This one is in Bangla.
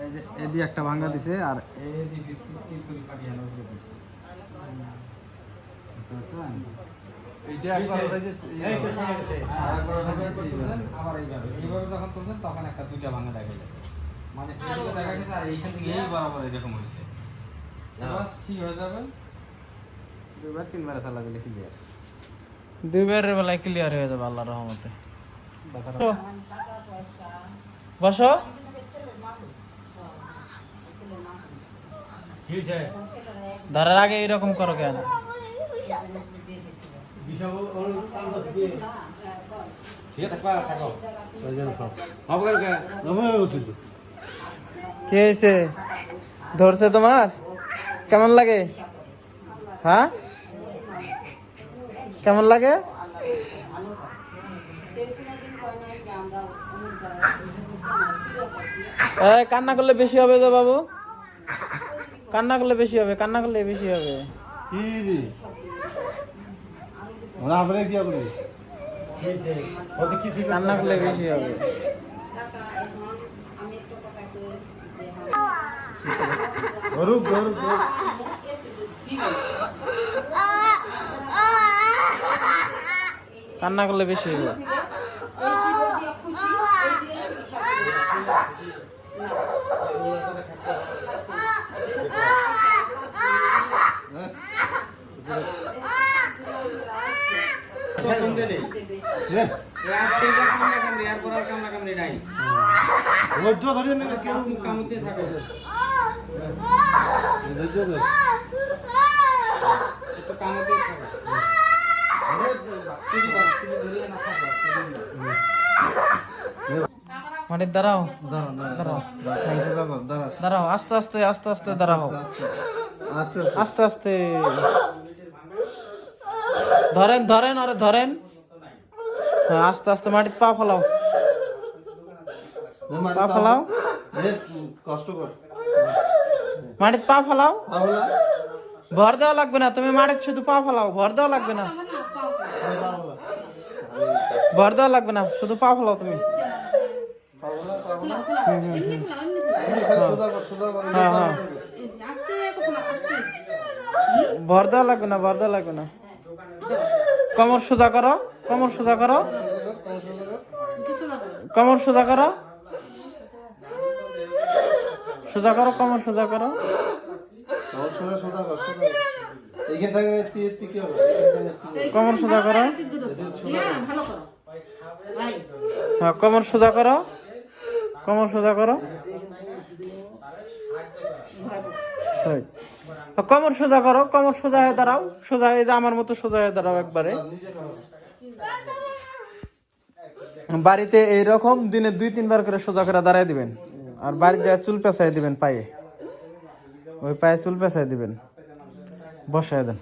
এই যে এদি একটা ভাঙা দিছে আর এদি তিরকুল পাকিয়ানো করে দিছে। এইটা একবার এই তো শুনে গেছে। আরেকবার আবার এইভাবে যখন তুলছেন তখন একটা দুইটা ভাঙা দেখা গেছে। মানে এইগুলো দেখা গেছে আর এইখান থেকে এই বরাবর এরকম হয়েছে। এবার ঠিক হয়ে যাবে। দুইবার তিনবার এসা লাগলে ক্লিয়ার। দুইবারের বেলায় ক্লিয়ার হয়ে যাবে আল্লাহর রহমতে। বসো। ধরার আগে এরকম করো কেন? কি হয়েছে? ধরছে তোমার? কেমন লাগে? হ্যাঁ কেমন লাগে? কান্না করলে বেশি হবে তো বাবু, কান্না করলে বেশি হবে, কান্না করলে বেশি হবে। কান্না করলে বেশি হবে। কান্না করলে বেশি হবে। মানে দাঁড়াও দাঁড়াও দাঁড়াও, আস্তে আস্তে আস্তে আস্তে দাঁড়াও, আস্তে আস্তে ধরেন ধরেন, আরে ধরেন, হ্যাঁ আস্তে আস্তে মাটিতে পা ফেলাও, পা ফেলাও, কষ্ট কর, মাটিতে পা ফেলাও, ভর দেওয়া লাগবে না, তুমি মাটিতে শুধু পা ফেলাও, ভর দেওয়া লাগবে না, ভর দেওয়া লাগবে না, শুধু পা ফেলাও তুমি। ভর দেওয়া লাগবে না, ভর দেওয়া লাগবে না। কোমর সোজা করো, কোমর সোজা করো, কোমর সোজা করো, সোজা করো, কোমর সোজা করো, কোমর সোজা করো, হ্যাঁ কোমর সোজা করো, কোমর সোজা করো, কোমর সোজা করো, কোমর সোজা হয়ে দাঁড়াও, সোজা হয়ে যা আমার মতো সোজা হয়ে দাঁড়াও একবারে। বাড়িতে এইরকম দিনে 2-3 বার করে সোজা করে দাঁড়ায় দিবেন, আর বাড়িতে যা চুল পেঁচাই দিবেন, পায়ে ওই পায়ে চুল পেঁচাই দিবেন, বসায় দেন।